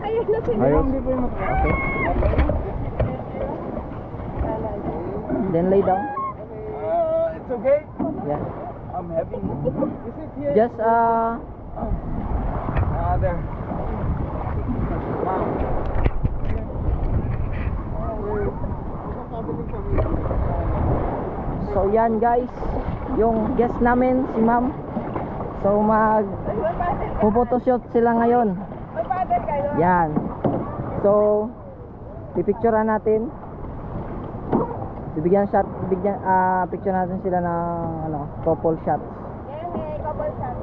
Ayun na sila. Ayos. Okay. Then lay down. It's okay. Yeah. I'm happy. Is it here? Just There. so yan guys, yung guest namin si ma'am. So photoshoot sila ngayon. Magpapadal kayo. Yan. So pipicturean natin. Picture natin sila ng couple shots. Couple shot.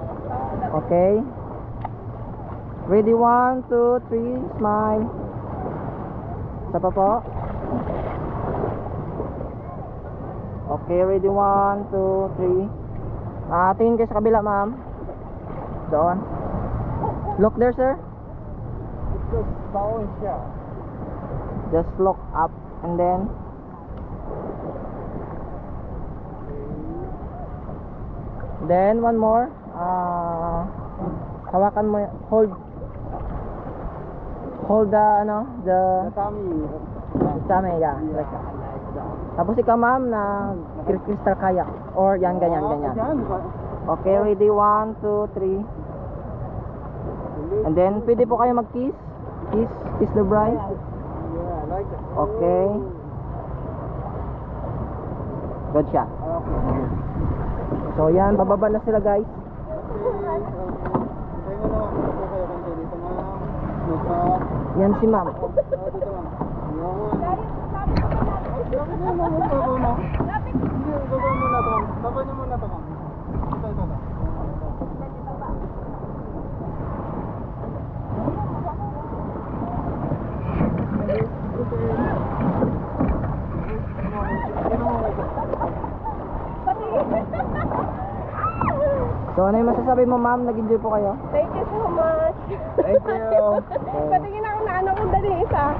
Okay. Ready, 1, 2, 3, smile. Isa pa po. Okay, ready, 1, 2, 3. Tingin kayo sa kabila, ma'am. Doon. Look there, sir. It's just bowing shot. Just look up and then one more. Hawakan mo, hold the tummy, yeah, like that. Tapos ikaw ma'am na crystal kayak or yan ganyan. Okay, ready, 1, 2, 3. And then pwede po kayo mag-kiss. Kiss the bride. Yeah, I like it. Okay. Good shot. Okay. So yan, bababa na sila guys. Yan si ma'am. So ano yung masasabi mo ma'am? Nag-enjoy po kayo? Thank you so much. Thank you. Patingin ako na ano kung dali isa.